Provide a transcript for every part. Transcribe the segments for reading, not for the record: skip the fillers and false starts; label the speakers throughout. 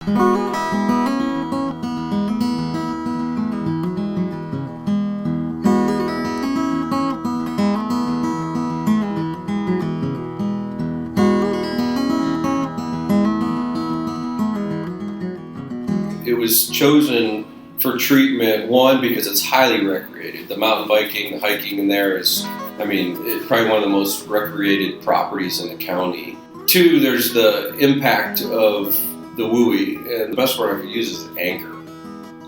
Speaker 1: It was chosen for treatment, one, because it's highly recreated. The mountain biking, the hiking in there is, it's probably one of the most recreated properties in the county. Two, there's the impact of the WUI, and the best word I could use is an anchor.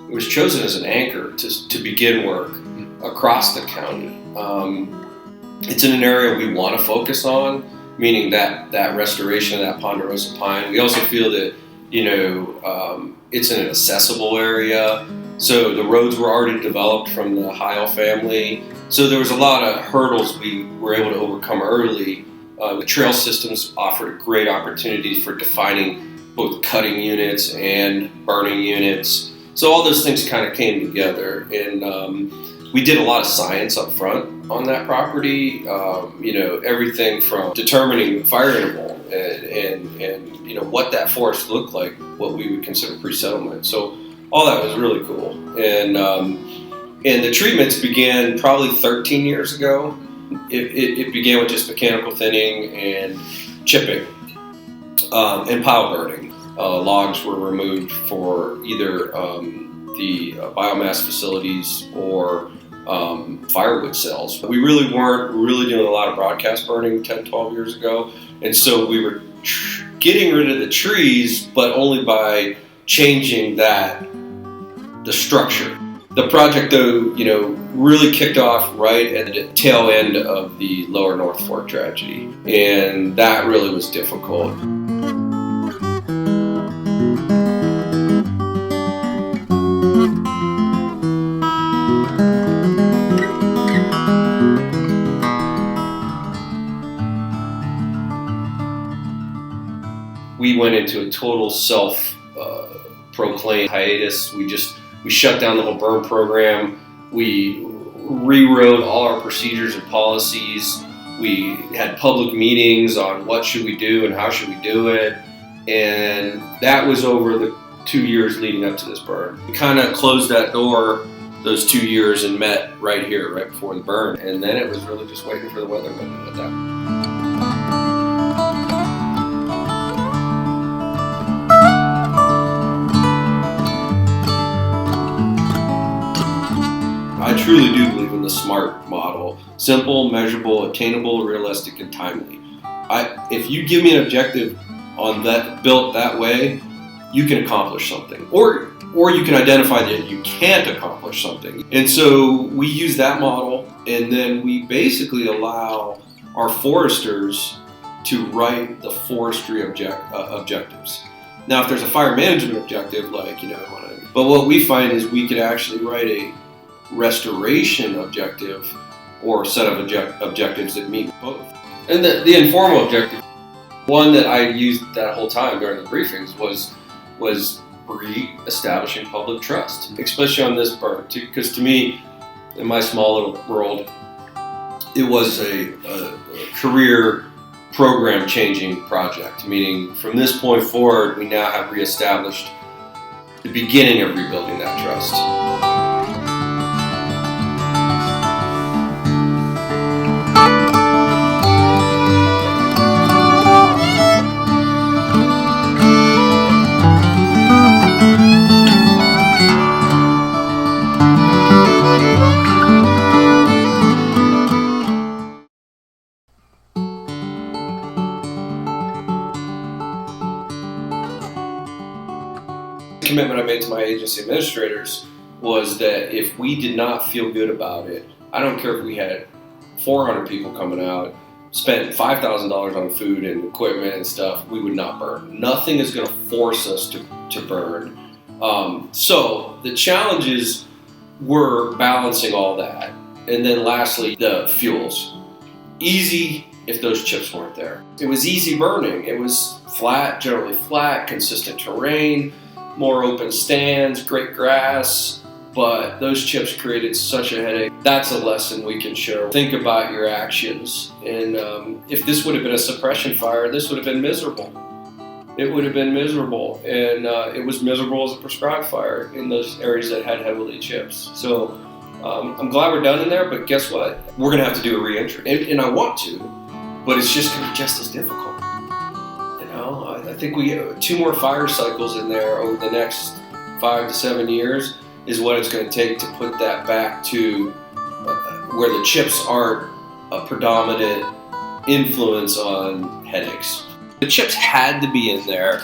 Speaker 1: It was chosen as an anchor to begin work across the county. It's in an area we want to focus on, meaning that restoration of that ponderosa pine. We also feel that, it's in an accessible area. So the roads were already developed from the Heil family. So there was a lot of hurdles we were able to overcome early. The trail systems offered a great opportunity for defining both cutting units and burning units. So all those things kind of came together, and we did a lot of science up front on that property. Everything from determining fire interval and what that forest looked like, what we would consider pre-settlement. So all that was really cool, and the treatments began probably 13 years ago. It began with just mechanical thinning and chipping and pile burning. Logs were removed for either the biomass facilities or firewood cells. We really weren't doing a lot of broadcast burning 10, 12 years ago, and so we were getting rid of the trees, but only by changing the structure. The project, though, really kicked off right at the tail end of the Lower North Fork tragedy, and that really was difficult. We went into a total self-proclaimed hiatus. We shut down the whole burn program. We rewrote all our procedures and policies. We had public meetings on what should we do and how should we do it. And that was over the 2 years leading up to this burn. We kind of closed that door those 2 years and met right here, right before the burn. And then it was really just waiting for the weather window at that. I truly do believe in the SMART model: simple, measurable, attainable, realistic, and timely. If you give me an objective built that way, you can accomplish something, or you can identify that you can't accomplish something. And so we use that model, and then we basically allow our foresters to write the forestry objectives. Now, if there's a fire management objective, but what we find is we could actually write a restoration objective or set of objectives that meet both. And the informal objective, one that I used that whole time during the briefings, was re-establishing public trust, especially on this burn, because to me, in my small little world, it was a career program changing project, meaning from this point forward, we now have re-established the beginning of rebuilding that trust. The commitment I made to my agency administrators was that if we did not feel good about it, I don't care if we had 400 people coming out, spent $5,000 on food and equipment and stuff, we would not burn. Nothing is going to force us to burn. So the challenges were balancing all that. And then lastly, the fuels. Easy if those chips weren't there. It was easy burning. It was flat, generally flat, consistent terrain, more open stands, great grass, but those chips created such a headache. That's a lesson we can share. Think about your actions, and if this would have been a suppression fire, this would have been miserable. it would have been miserable. And it was miserable as a prescribed fire in those areas that had heavily chips. So I'm glad we're done in there, but guess what? We're going to have to do a re-entry. And I want to, but it's just going to be just as difficult. I think we 2 more fire cycles in there over the next 5 to 7 years is what it's going to take to put that back to where the chips aren't a predominant influence on headaches. The chips had to be in there.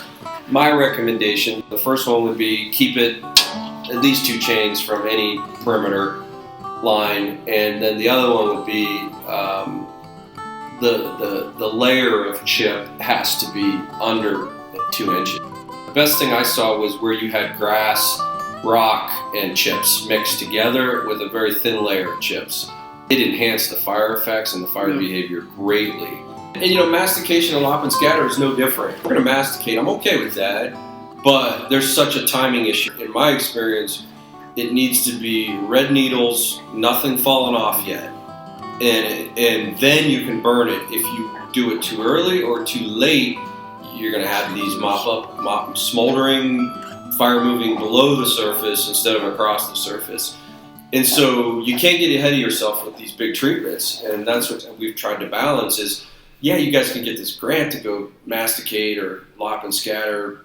Speaker 1: My recommendation, the first one would be keep it at least 2 chains from any perimeter line, and then the other one would be the layer of chip has to be under 2 inches. The best thing I saw was where you had grass, rock, and chips mixed together with a very thin layer of chips. It enhanced the fire effects and the fire behavior greatly. And mastication and lop and scatter is no different. We're going to masticate. I'm okay with that, but there's such a timing issue. In my experience, it needs to be red needles, nothing falling off yet. And then you can burn it. If you do it too early or too late, you're going to have these smoldering fire moving below the surface instead of across the surface. And so you can't get ahead of yourself with these big treatments. And that's what we've tried to balance is, yeah, you guys can get this grant to go masticate or lop and scatter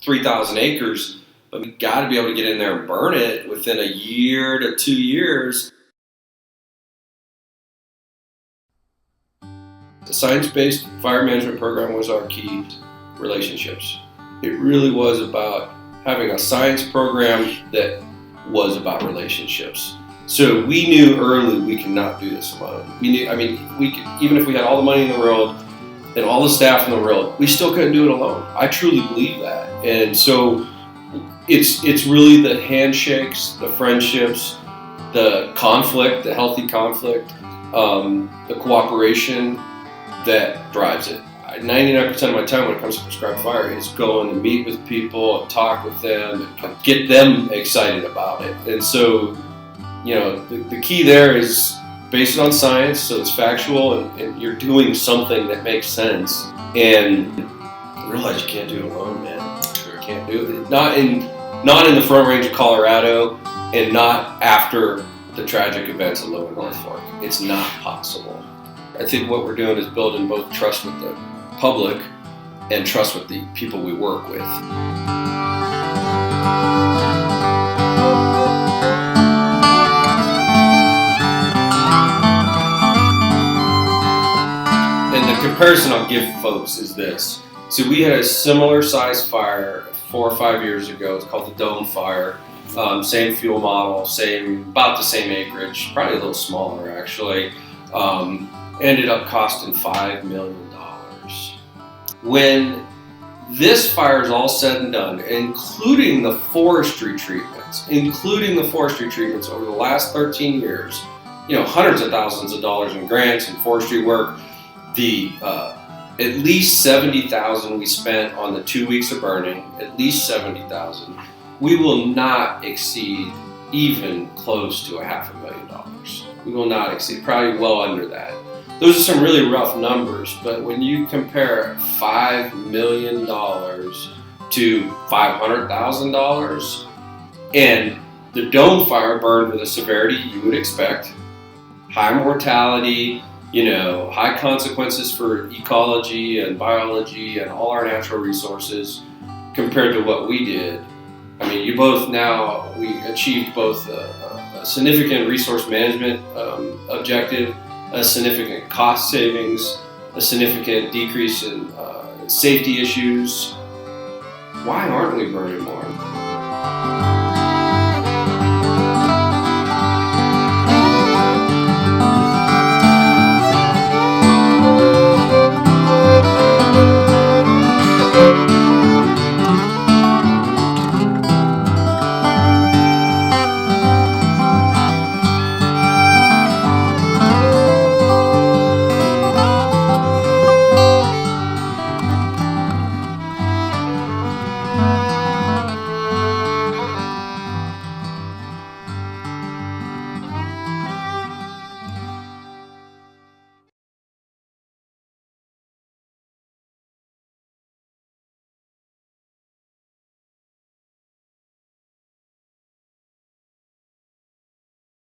Speaker 1: 3,000 acres, but we've got to be able to get in there and burn it within a year to 2 years. The science-based fire management program was our key relationships. It really was about having a science program that was about relationships. So we knew early we could not do this alone. We could, even if we had all the money in the world and all the staff in the world, we still couldn't do it alone. I truly believe that. And so it's really the handshakes, the friendships, the conflict, the healthy conflict, the cooperation that drives it. 99% of my time when it comes to prescribed fire is going to meet with people and talk with them and get them excited about it. And so, the key there is based on science, so it's factual and you're doing something that makes sense. And realize you can't do it alone, man. You can't do it. Not in the Front Range of Colorado and not after the tragic events in Lower North Fork. It's not possible. I think what we're doing is building both trust with the public and trust with the people we work with. And the comparison I'll give folks is this. So we had a similar size fire 4 or 5 years ago. It's called the Dome Fire. Same fuel model, about the same acreage, probably a little smaller actually. Ended up costing $5 million. When this fire is all said and done, including the forestry treatments over the last 13 years, hundreds of thousands of dollars in grants and forestry work, the at least $70,000 we spent on the 2 weeks of burning, at least $70,000, we will not exceed even close to $500,000. We will not exceed, probably well under that. Those are some really rough numbers, but when you compare $5 million to $500,000, and the Dome Fire burned with a severity you would expect, high mortality, high consequences for ecology and biology and all our natural resources compared to what we did. We achieved both a significant resource management objective, a significant cost savings, a significant decrease in safety issues. Why aren't we burning more?